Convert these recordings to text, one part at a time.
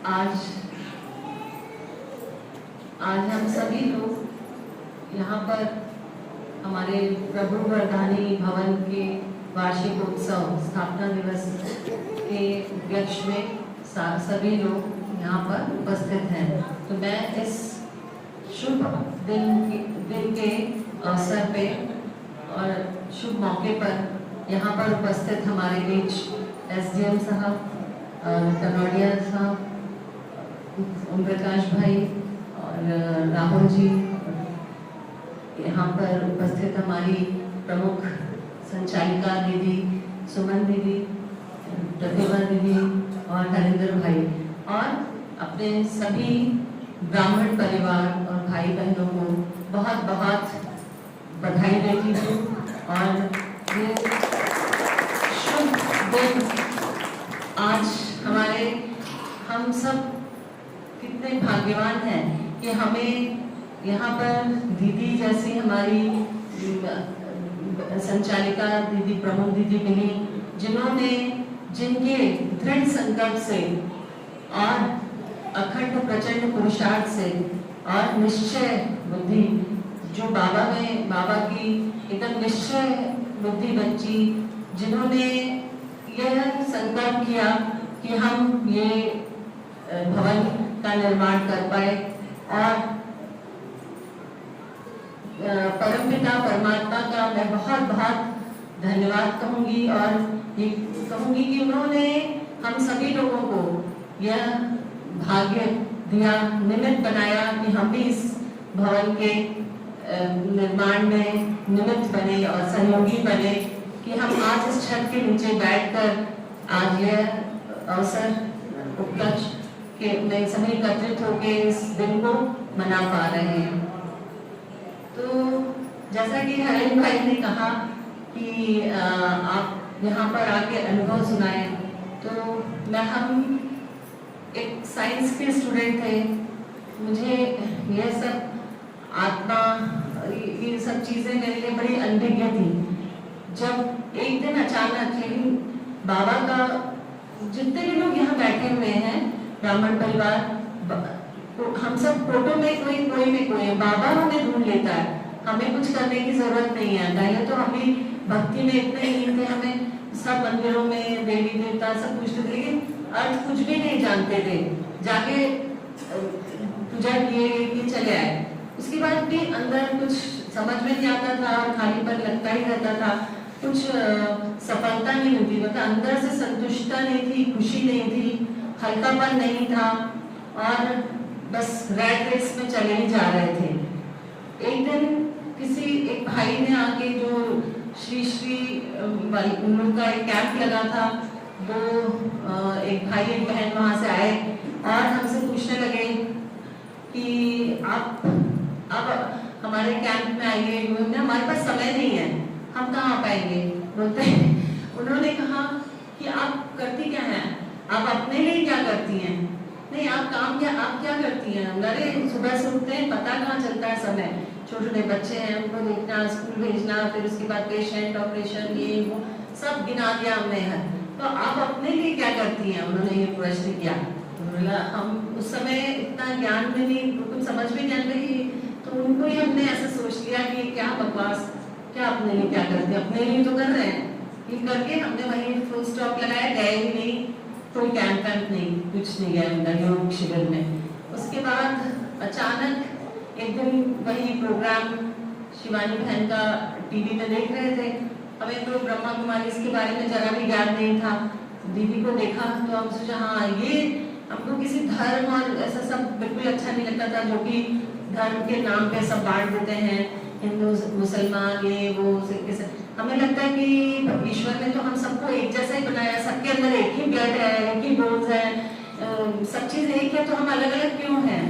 आज हम सभी लोग यहाँ पर हमारे प्रभु वरदानी भवन के वार्षिक उत्सव स्थापना दिवस के उपलक्ष्य में सभी लोग यहाँ पर उपस्थित हैं। तो मैं इस शुभ दिन के अवसर पे और शुभ मौके पर यहाँ पर उपस्थित हमारे बीच एसडीएम साहब, कनौडिया साहब, ओम प्रकाश भाई और राहुल जी, यहाँ पर उपस्थित हमारी प्रमुख संचालिका दीदी सुमन दीदी, प्रतिभा दीदी और हरिंदर भाई, और अपने सभी ब्राह्मण परिवार और भाई बहनों को बहुत बहुत बधाई देती हूँ। और ये शुभ दिन आज हम सब कितने भाग्यवान हैं कि हमें यहाँ पर दीदी जैसी हमारी संचालिका दीदी, प्रमुख दीदी मिली, जिनके दृढ़ संकल्प से और अखंड प्रचंड पुरुषार्थ से और निश्चय बुद्धि, जो बाबा की एकदम निश्चय बुद्धि बच्ची, जिन्होंने यह संकल्प किया कि हम ये भवन का निर्माण कर पाए और परमपिता परमात्मा का मैं बहुत बहुत धन्यवाद कहूँगी। और ये कहूँगी कि उन्होंने हम सभी लोगों को यह भाग्य दिया, निमित्त बनाया कि हम भी इस भवन के निर्माण में निमित्त बने और सहयोगी बने, कि हम आज इस छत के नीचे बैठकर आज यह अवसर उपलक्ष्य के में सभी एकत्रित होकर इस दिन को मना पा रहे हैं। तो जैसा कि हरिंदर भाई ने कहा कि आप यहाँ पर आके अनुभव सुनाए, तो हम एक साइंस के स्टूडेंट थे, मुझे यह सब आत्मा, ये सब चीजें मेरे लिए बड़ी अनभिज्ञ थी। जब एक दिन अचानक, लेकिन बाबा का, जितने भी लोग यहाँ बैठे हुए हैं ब्राह्मण परिवार, हम सब फोटो में कोई में कोई है, बाबा हमें ढूंढ लेता है, हमें कुछ करने की जरूरत नहीं है। पहले तो हम भी भक्ति में इतने ही थे, हमें सब मंदिरों में देवी देवता सब पूछते थे, लेकिन अर्थ कुछ भी नहीं जानते थे। जाके पूजा किए कि चले आए, उसके बाद भी अंदर कुछ समझ में नहीं आता था और खालीपन लगता ही रहता था, कुछ सफलता नहीं होती, मतलब अंदर से संतुष्टता नहीं थी, खुशी नहीं थी, हल्कापन नहीं था और बस रैट रेस में चले ही जा रहे थे। एक दिन एक भाई ने आके, जो श्री उन लोग का एक कैंप लगा था, वो एक भाई एक बहन वहां से आए और हमसे पूछने लगे कि आप हमारे कैंप में आइए, हमारे पास समय नहीं है, हम कहाँ आ पाएंगे। बोलते उन्होंने कहा कि आप करती क्या हैं, आप अपने लिए क्या करती हैं, नहीं आप क्या करती हैं। अरे सुबह से उठते हैं, पता कहाँ चलता है समय, छोटे छोटे बच्चे हैं, उनको देखना, स्कूल भेजना, फिर उसके बाद पेशेंट, ऑपरेशन, ये वो सब गिना दिया हमने है, तो आप अपने लिए क्या करती हैं, उन्होंने ये प्रश्न किया। बोला हम उस समय इतना ज्ञान में नहीं, कुछ समझ में नहीं रही, तो उनको ही हमने ऐसा सोच लिया कि क्या बकवास, क्या अपने लिए क्या करते हैं, अपने लिए तो कर रहे हैं। ये करके हमने वहीं फुल स्टॉप लगाया, गए ही नहीं, कोई कैंप नहीं, कुछ नहीं गया अंदर योग शिविर में। उसके बाद अचानक एक दिन वही प्रोग्राम शिवानी बहन का टीवी में देख रहे थे, हमें तो ब्रह्मा कुमारी इसके बारे में जरा भी ज्ञान नहीं था। दीदी को देखा तो हम सोचा हाँ, ये हमको किसी धर्म और ऐसा सब बिल्कुल अच्छा नहीं लगता था, जो कि धर्म के नाम पे सब बांट देते हैं, हिंदू मुसलमान ये वो सिख। हमें लगता है कि ईश्वर ने तो हम सबको एक जैसा ही बनाया, सबके अंदर एक ही ब्लड है, एक ही बोन्स है, सब चीज एक है, तो हम अलग अलग क्यों हैं,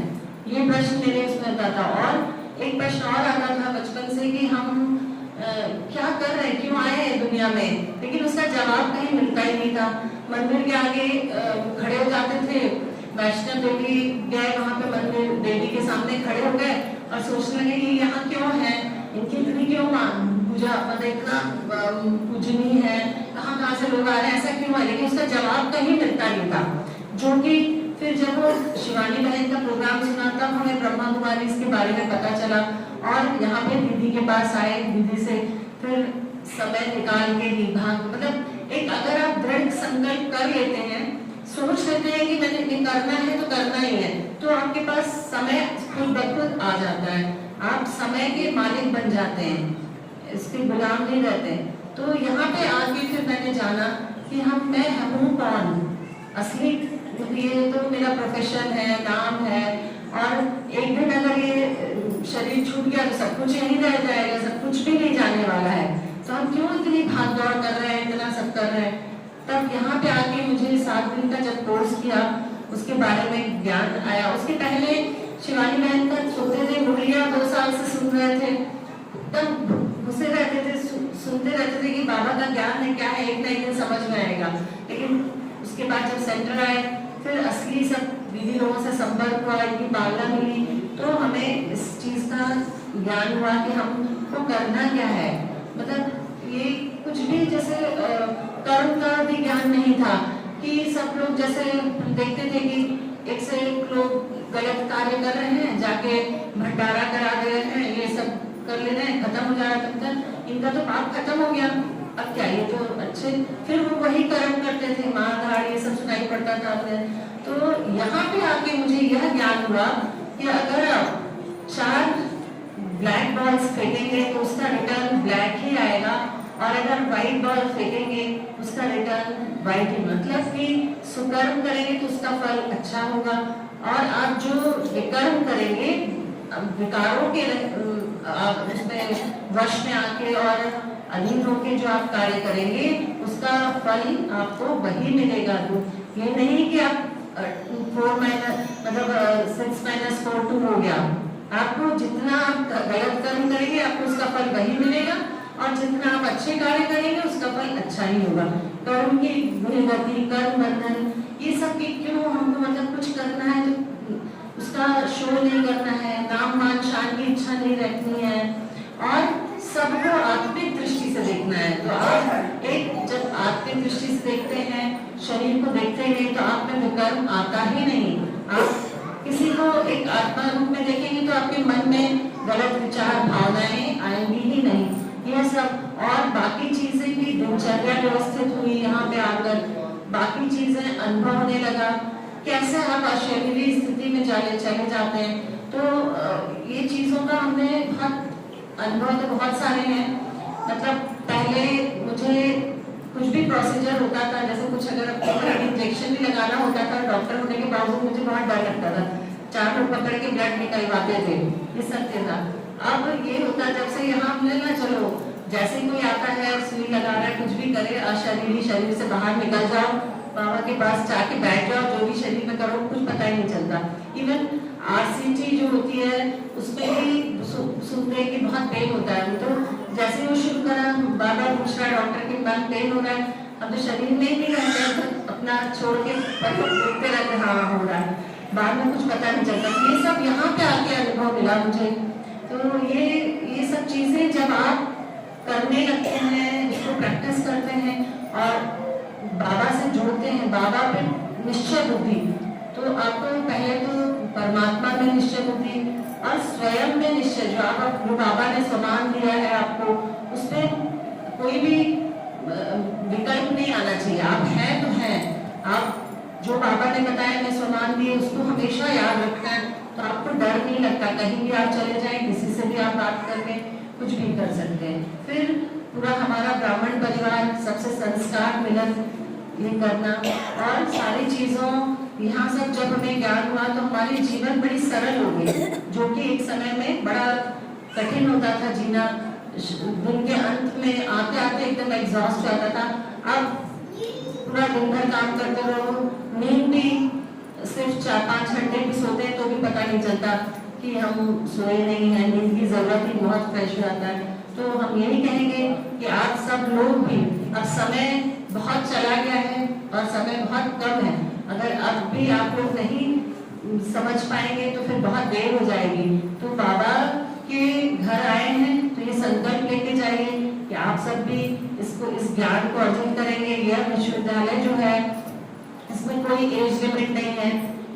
ये प्रश्न मेरे उसमें आता था। और एक प्रश्न और आता था बचपन से कि हम क्या कर रहे हैं, क्यों आए हैं दुनिया में, लेकिन उसका जवाब कहीं मिलता ही नहीं था। मंदिर के आगे खड़े हो जाते थे, वैष्णव देवी गए, वहां पे मंदिर देवी के सामने खड़े हो गए और सोचने लगे कि यहाँ क्यों है, इनकी इतनी क्यों पूजा, मतलब इतना पूजनीय है, कहाँ कहाँ से लोग आ रहे हैं, ऐसा क्यों है, लेकिन उसका जवाब कहीं मिलता नहीं था। जो कि फिर जब वो शिवानी बहन का प्रोग्राम सुना तब हमें ब्रह्मा कुमारी इसके बारे में पता चला और यहाँ पे दीदी के पास आए, दीदी से फिर समय निकाल के विभाग, मतलब एक अगर आप दृढ़ संकल्प कर लेते हैं, सोच लेते हैं कि मैंने ये करना है तो करना ही है, तो आपके पास समय खुद ब खुद आ जाता है, आप समय के मालिक बन जाते हैं, इसके गुलाम नहीं रहते। तो यहाँ पे आके फिर मैंने जाना कि मैं हूँ कौन असली, ये तो मेरा प्रोफेशन है, नाम है, और एक दिन अगर ये शरीर छूट गया तो सब कुछ यहीं रह जाएगा, सब कुछ भी नहीं जाने वाला है, तो हम क्यों इतनी भाग दौड़ कर रहे हैं, इतना सब कर रहे हैं। तब यहाँ पे आके मुझे 7 दिन का जब कोर्स किया उसके बारे में ज्ञान आया। उसके पहले शिवानी बहन का सोते थे मुरलिया 2 साल से सुन रहे थे, तब घुसे रहते थे, सुनते रहते थे कि बाबा का ज्ञान है क्या है, एक ना एक दिन समझ में आएगा। लेकिन उसके बाद जब सेंटर आए फिर असली सब दीदी लोगों से संपर्क हुआ, इनकी पालना मिली, तो हमें इस चीज का ज्ञान हुआ कि हमको करना क्या है। मतलब ये कुछ भी जैसे कर्म का भी ज्ञान नहीं था कि सब लोग जैसे देखते थे कि एक से एक लोग गलत कार्य कर रहे हैं, जाके भंडारा करा दे रहे हैं, ये सब कर ले रहे हैं, खत्म हो जा रहा है, इनका तो पाप खत्म हो गया, अब क्या ये तो अच्छे, फिर वो वही कर्म करते थे, मार धाड़ ये सब सुनाई पड़ता था हमें। तो यहाँ पे आके मुझे यह ज्ञान हुआ कि अगर आप 4 ब्लैक बॉल्स फेंकेंगे तो उसका रिटर्न ब्लैक ही आएगा, और अगर व्हाइट बॉल फेंकेंगे उसका रिटर्न व्हाइट ही, मतलब कि सुकर्म करेंगे तो उसका फल अच्छा होगा, और आप जो विकर्म करेंगे विकारों के उसमें वश में आके और अधीन होके जो आप कार्य करेंगे उसका फल आपको वही मिलेगा। तो ये नहीं कि आप 4 मतलब 6 - 4 2 हो गया, आपको जितना आप गलत कर्म करेंगे आपको उसका फल वही मिलेगा, और जितना आप अच्छे कार्य करेंगे उसका फल अच्छा ही होगा। कर्म की गति, कर्म बंधन, ये सब की क्यों हमको मतलब कुछ करना है तो उसका शो नहीं करना है, नाम मान शान की इच्छा नहीं रखनी है, और सबको आत्मिक दृष्टि से देखना है। तो आप एक जब आत्मिक दृष्टि से देखते हैं, शरीर को देखते नहीं, तो आप में विकर्म आता ही नहीं। आप किसी को एक आत्मा रूप में देखेंगे तो आपके मन में गलत विचार भावनाएं आएंगी ही नहीं। यह सब और बाकी चीजें भी दिनचर्या व्यवस्थित हुई, यहाँ पे आकर बाकी चीजें अनुभव होने लगा, कैसे आप अशरीरी स्थिति में चले जाते हैं। तो ये चीजों का हमने बहुत अनुभव तो बहुत सारे हैं। मतलब पहले मुझे कुछ भी प्रोसीजर होता था, जैसे कुछ अगर इंजेक्शन भी लगाना होता था, डॉक्टर होने के बावजूद मुझे बहुत डर लगता था, 4 लोग पकड़ के ब्लड निकलवाते थे, ये सत्य था। अब ये होता जब से यहाँ हमने ना चलो जैसे कोई आता है सुई लगा रहा है, कुछ भी करे, अशरीरी शरीर से बाहर निकल जाओ, बाबा के पास जाके बैठ जाओ, जो भी शरीर में करो कुछ पता ही नहीं चलता। इवन RCT जो होती है उसमें भी सुनते हैं कि बहुत पेन होता है, तो जैसे वो शुरू करा बार बार पूछ रहा है डॉक्टर के बाद पेन हो रहा है, अब तो शरीर में ही नहीं रहता है, तो अपना छोड़ के देखते रहते हाँ हो रहा है, बाद में कुछ पता नहीं चलता। ये सब यहाँ पे आके अनुभव मिला मुझे। तो ये सब चीजें जब आप करने लगते हैं, इसको प्रैक्टिस करते हैं और बाबा से जोड़ते हैं, बाबा पे निश्चय बुद्धि, तो आपको पहले तो परमात्मा में निश्चय बुद्धि और स्वयं में निश्चय, जो बाबा ने सम्मान दिया है आपको, उसमें कोई भी विकल्प नहीं आना चाहिए। आप हैं तो हैं, आप जो बाबा ने बताया मैं सम्मान दिए उसको हमेशा याद रखना है, तो आपको डर नहीं लगता, कहीं भी आप चले जाएं, किसी से भी आप बात करके कुछ भी कर सकते हैं। फिर पूरा हमारा ब्राह्मण परिवार, सबसे संस्कार मिलन ये करना और सारी चीजों यहाँ सब जब हमें ज्ञान हुआ तो हमारी जीवन बड़ी सरल हो गई, जो कि एक समय में बड़ा कठिन होता था जीना, दिन के अंत में आते आते एकदम एग्जॉस्ट हो जाता था। अब पूरा दिन भर काम करते रहो, नींद भी सिर्फ 4-5 घंटे भी सोते हैं तो भी पता नहीं चलता कि हम सोए नहीं हैं, नींद की जरूरत ही बहुत फ्रेश हो जाता है। तो हम यही कहेंगे कि आप सब लोग भी, अब समय बहुत चला गया है और समय बहुत कम है, अगर अब भी आप लोग नहीं समझ पाएंगे तो फिर बहुत देर हो जाएगी। तो बाबा के घर आए हैं तो ये संकल्प लेके जाइए कि आप सब भी इस ज्ञान को अर्जित करेंगे, यह विश्वविद्यालय जो है इसमें कोई एज लिमिट नहीं है,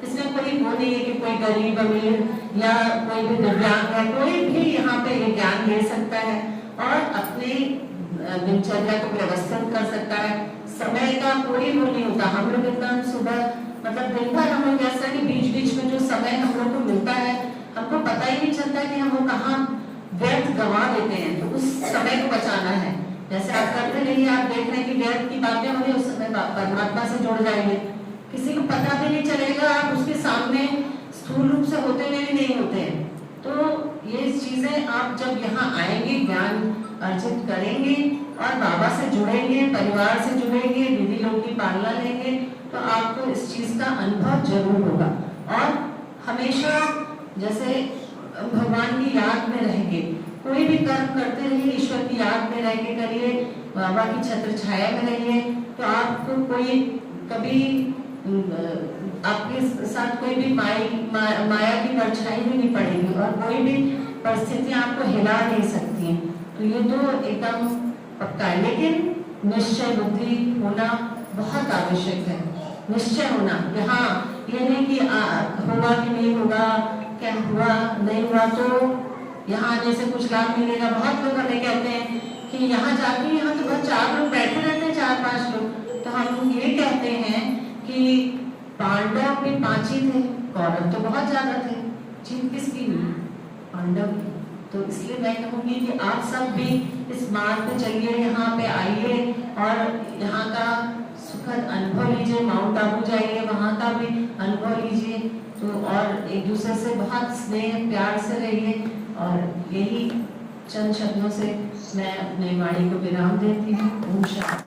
इसमें कोई वो नहीं है कि कोई गरीब अमीर या कोई भी दिव्यांग है, कोई भी यहाँ पे ये ज्ञान ले सकता है और अपनी दिनचर्या को व्यवस्थित कर सकता है। समय का कोई वो नहीं होता। हम लोग इतना सुबह मतलब दिन भर हम लोग ऐसा कि बीच बीच में जो समय हम लोग को मिलता है हमको पता ही नहीं चलता कि हम वो कहाँ व्यर्थ गंवा देते हैं। तो उस समय को बचाना है। जैसे आप करते रहिए, आप देख रहे हैं कि व्यर्थ की बातें होंगी, उस समय परमात्मा से जुड़ जाएंगे। किसी को पता भी नहीं चलेगा, आप उसके सामने स्थूल रूप से होते हुए भी नहीं होते हैं। तो ये चीजें आप जब यहाँ आएंगे, ज्ञान अर्जित करेंगे और बाबा से जुड़ेंगे, परिवार से जुड़ेंगे, विधि लोग की पालना लेंगे, तो आपको इस चीज का अनुभव जरूर होगा। और हमेशा जैसे भगवान की याद में रहेंगे, कोई भी कर्म करते रहिए, ईश्वर की याद में रह के करिए, बाबा की छत्र छाया में रहिए, तो आपको कोई कभी आपके साथ कोई भी माया की परछाई भी नहीं पड़ेगी और कोई भी परिस्थितियां आपको हिला नहीं सकती हैं। तो ये तो एकदम पक्का है। लेकिन निश्चय बुद्धि होना बहुत आवश्यक है। निश्चय होना कि हाँ, ये नहीं कि होगा कि नहीं होगा, क्या हुआ नहीं हुआ तो यहाँ आने से कुछ लाभ मिलेगा। बहुत लोग हमें कहते हैं कि यहाँ जाके यहाँ तो बस 4 लोग बैठे रहते हैं, 4-5 लोग। तो हम ये कहते हैं कि पांडव भी 5 ही थे, कौरव तो बहुत ज्यादा थे, जीत किसकी हुई? पांडव की। तो इसलिए मैं कहूँगी कि आप सब भी इस मार्ग पे चलिए, यहाँ पे आइए और यहाँ का सुखद अनुभव लीजिए। माउंट आबू जाइए, वहाँ का भी अनुभव लीजिए। तो और एक दूसरे से बहुत स्नेह प्यार से रहिए। और यही चंद शब्दों से मैं अपने वाणी को विराम देती हूँ।